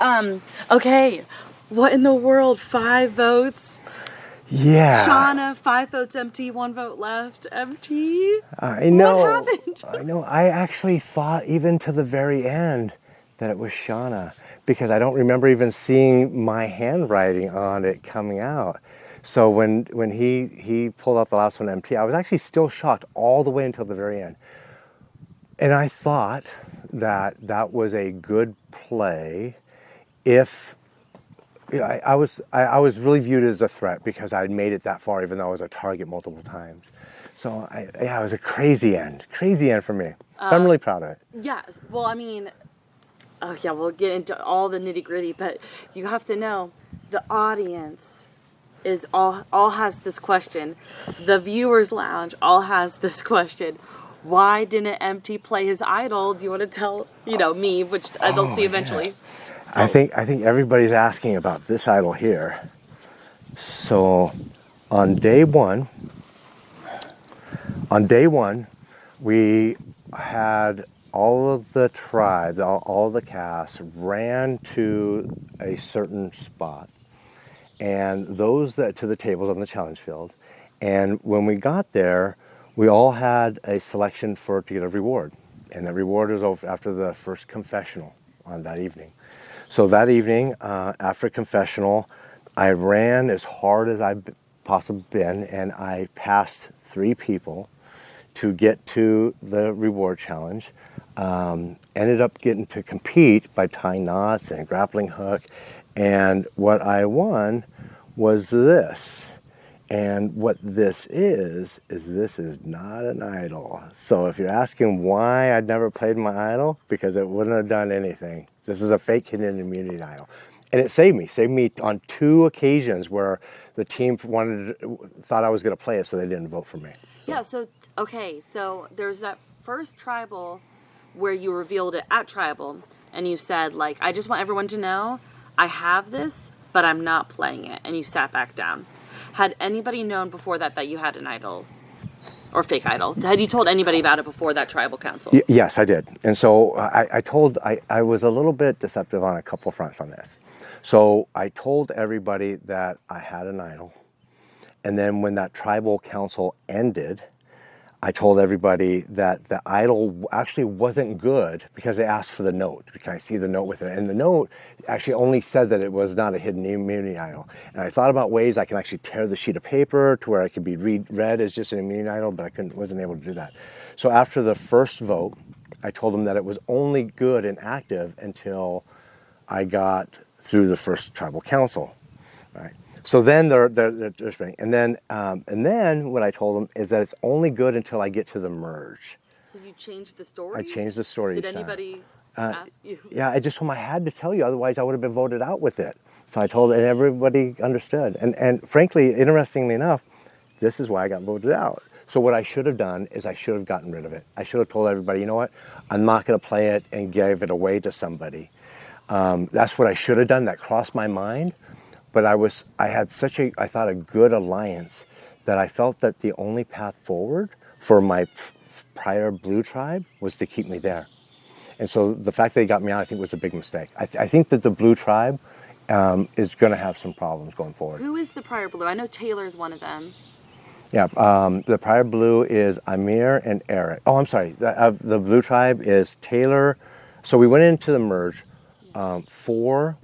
Okay. What in the world? 5 votes? Yeah. Shauna, 5 votes empty, 1 vote left empty. I know. What happened? I know. I actually thought even to the very end that it was Shauna because I don't remember even seeing my handwriting on it coming out. So when he pulled out the last one empty, I was actually still shocked all the way until the very end. And I thought that was a good play if I was really viewed as a threat because I'd made it that far, even though I was a target multiple times. So it was a crazy end for me. I'm really proud of it. Yeah. Well, I mean, we'll get into all the nitty gritty, but you have to know the audience is all has this question. The viewers lounge all has this question. Why didn't Empty play his idol? Do you want to tell me, which they'll see eventually? Yeah. I think everybody's asking about this idol here. So on day one, we had all of the tribe, all the cast ran to a certain spot, and those that to the tables on the challenge field. And when we got there, we all had a selection to get a reward, and the reward was over after the first confessional on that evening. So that evening, after confessional, I ran as hard as I've possibly been, and I passed 3 people to get to the reward challenge. Ended up getting to compete by tying knots and grappling hook, and what I won was this. And what this is this is not an idol. So if you're asking why I'd never played my idol, because it wouldn't have done anything. This is a fake hidden immunity idol. And it saved me on 2 occasions where the team thought I was going to play it, so they didn't vote for me. Yeah, so there's that first tribal where you revealed it at tribal, and you said, like, I just want everyone to know I have this, but I'm not playing it, and you sat back down. Had anybody known before that you had an idol or fake idol? Had you told anybody about it before that tribal council? Yes, I did. And so I was a little bit deceptive on a couple fronts on this. So I told everybody that I had an idol. And then when that tribal council ended, I told everybody that the idol actually wasn't good because they asked for the note. Can I see the note with it? And the note actually only said that it was not a hidden immunity idol. And I thought about ways I can actually tear the sheet of paper to where it could be read as just an immunity idol, but I wasn't able to do that. So after the first vote, I told them that it was only good and active until I got through the first tribal council, right? So then they're spinning, and then what I told them is that it's only good until I get to the merge. So you changed the story? I changed the story. Did anybody ask you? Yeah, I just told them I had to tell you, otherwise I would have been voted out with it. So I told, and everybody understood. And frankly, interestingly enough, this is why I got voted out. So what I should have done is I should have gotten rid of it. I should have told everybody, you know what, I'm not going to play it and give it away to somebody. That's what I should have done. That crossed my mind. But I had such a good alliance that I felt that the only path forward for my prior blue tribe was to keep me there. And so the fact that they got me out, I think, was a big mistake. I think that the blue tribe is going to have some problems going forward. Who is the prior blue? I know Taylor's one of them. Yeah, the prior blue is Amir and Eric. Oh, I'm sorry. The blue tribe is Taylor. So we went into the merge, 4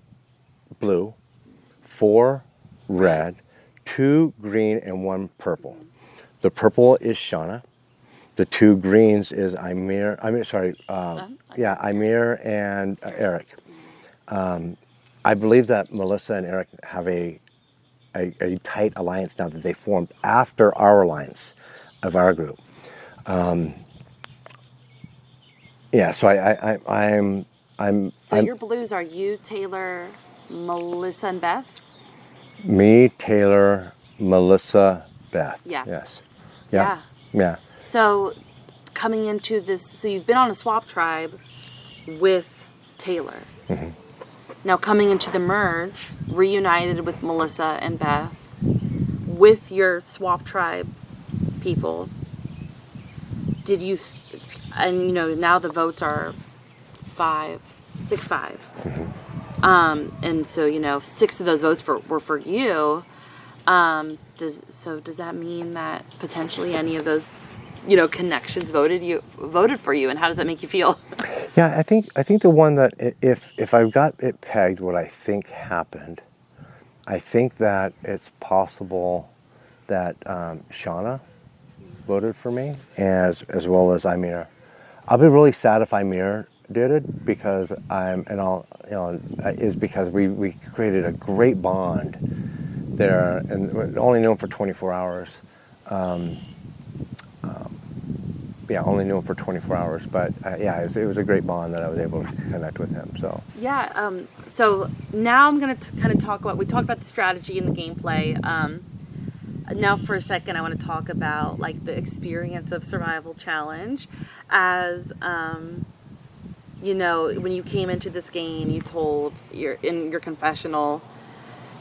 blue, 4 red, 2 green, and 1 purple. The purple is Shauna. The 2 greens is Amir and Eric. I believe that Melissa and Eric have a tight alliance now that they formed after our alliance of our group. So I'm. So your blues are you, Taylor, Melissa, and Beth? Me, Taylor, Melissa, Beth. Yeah. Yes. Yeah. So coming into this, so you've been on a swap tribe with Taylor. Mm-hmm. Now coming into the merge, reunited with Melissa and Beth, with your swap tribe people, did you, and now the votes are 6-5. Mm-hmm. And so, 6 of those votes were for you. Does that mean that potentially any of those, connections voted for you, and how does that make you feel? Yeah, I think the one that if I've got it pegged, what I think happened, I think that it's possible that Shauna voted for me as well as Amir. I'll be really sad if Amir did it because is because we created a great bond there, and we only knew him for 24 hours. Only knew him for 24 hours, but it was a great bond that I was able to connect with him. So Yeah. So now I'm gonna kind of talk about. We talked about the strategy and the gameplay. Now for a second, I want to talk about like the experience of Survival Challenge, as when you came into this game, you told in your confessional,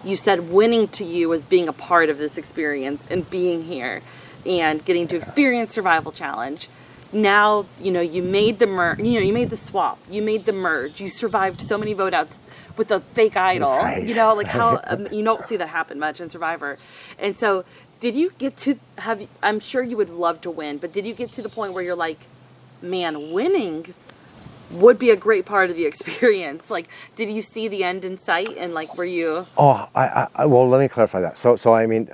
you said winning to you was being a part of this experience and being here and getting to experience Survival Challenge. Now, you made the you made the swap, you made the merge, you survived so many vote outs with a fake idol, right. Like how, you don't see that happen much in Survivor. And so did you get to I'm sure you would love to win, but did you get to the point where you're like, man, winning would be a great part of the experience? Like, did you see the end in sight, and like, were you? Oh, well, let me clarify that. So I mean,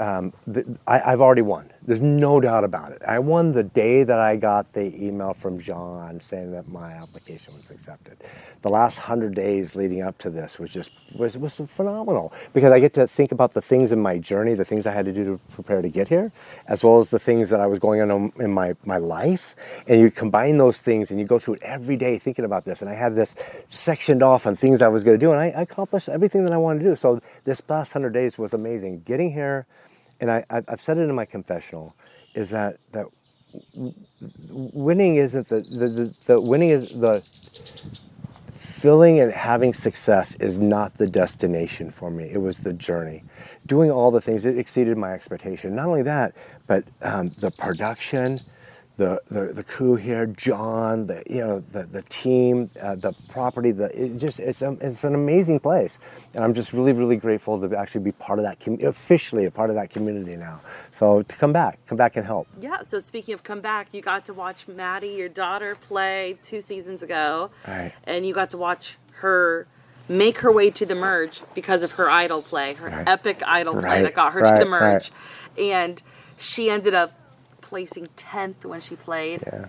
I've already won. There's no doubt about it. I won the day that I got the email from John saying that my application was accepted. The last 100 days leading up to this was phenomenal because I get to think about the things in my journey, the things I had to do to prepare to get here, as well as the things that I was going on in my life. And you combine those things and you go through it every day thinking about this. And I had this sectioned off on things I was going to do, and I accomplished everything that I wanted to do. So this last 100 days was amazing. Getting here, and I've said it in my confessional, is that winning isn't the winning is the feeling, and having success is not the destination for me. It was the journey. Doing all the things, it exceeded my expectation. Not only that, but the production, the crew here, John, the team, the property, it's an amazing place, and I'm just really, really grateful to actually be part of that officially a part of that community now. So to come back and help. Yeah. So speaking of come back, you got to watch Maddie, your daughter, play 2 seasons ago, Right. And you got to watch her make her way to the merge because of her idol play, her Right. epic idol play Right. that got her to Right. the merge, Right. and she ended up placing 10th when she played. Yeah.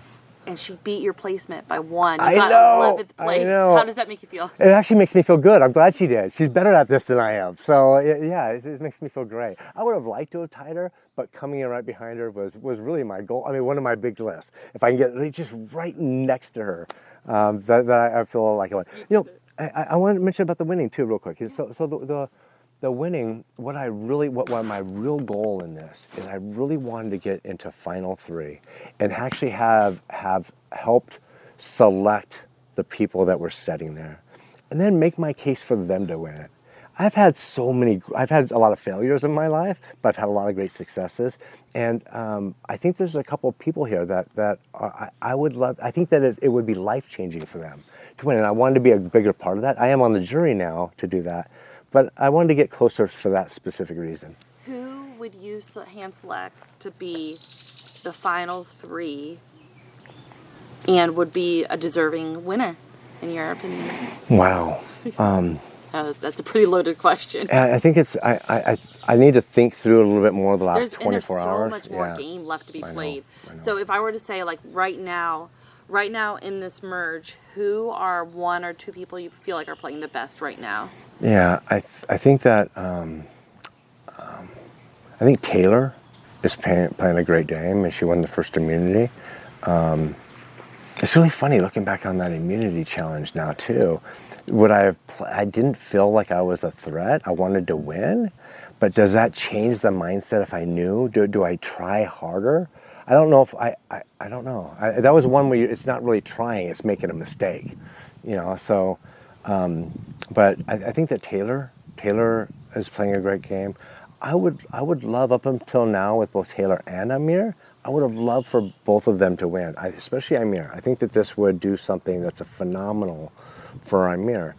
And she beat your placement by 1. You I got know, 11th place. I know. How does that make you feel? It actually makes me feel good. I'm glad she did. She's better at this than I am. So it makes me feel great. I would have liked to have tied her, but coming in right behind her was really my goal. I mean, one of my big lists. If I can get just right next to her, that I feel like I won. I wanted to mention about the winning too, real quick. So the winning, what my real goal in this is, I really wanted to get into final 3 and actually have helped select the people that were sitting there, and then make my case for them to win it. I've had a lot of failures in my life, but I've had a lot of great successes, and I think there's a couple of people here that I would love. I think that it would be life-changing for them to win, and I wanted to be a bigger part of that. I am on the jury now to do that, but I wanted to get closer for that specific reason. Who would you hand select to be the final 3 and would be a deserving winner, in your opinion? Wow. That's a pretty loaded question. I think it's I need to think through it a little bit more the last 24 hours. There's so much more game left to be played. I know. So if I were to say, like, right now in this merge, who are 1 or 2 people you feel like are playing the best right now? Yeah, I think that I think Taylor is playing a great game, and she won the first immunity. It's really funny looking back on that immunity challenge now too. I didn't feel like I was a threat. I wanted to win, but does that change the mindset if I knew? Do I try harder? I don't know if I don't know. That was one where it's not really trying; it's making a mistake, So, but I think that Taylor is playing a great game. I would love, up until now with both Taylor and Amir, I would have loved for both of them to win. Especially Amir. I think that this would do something that's a phenomenal for Amir.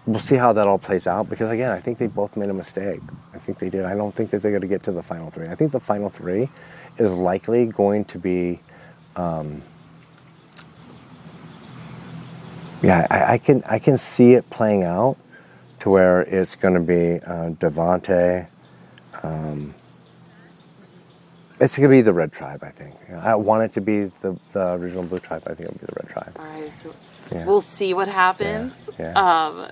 we'll see how that all plays out, because again, I think they both made a mistake. I think they did. I don't think that they're going to get to the final three. I think the final three is likely going to be, I can see it playing out to where it's going to be Devontae. It's going to be the Red Tribe, I think. I want it to be the original Blue Tribe. I think it'll be the Red Tribe. All right, so Yeah. we'll see what happens. Yeah.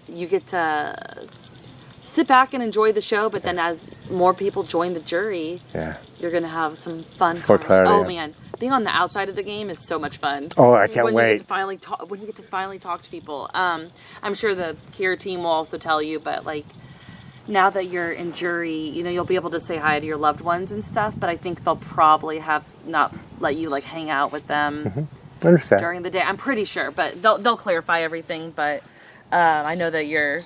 You get to sit back and enjoy the show, but then as more people join the jury, Yeah. you're going to have some fun For clarity, Oh, yeah. man. Being on the outside of the game is so much fun. Oh, I can't when wait. You get to finally talk, when you get to finally talk to people. I'm sure the Kier team will also tell you, but like now that you're in jury, you know, you'll be able to say hi to your loved ones and stuff, but I think they'll probably have not let you like hang out with them I understand. during the day. I'm pretty sure, but they'll clarify everything, but I know that your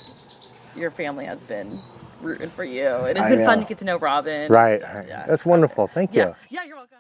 family has been rooting for you. And it's been fun to get to know Robin. Right. Yeah. That's wonderful. Thank you. Yeah, you're welcome.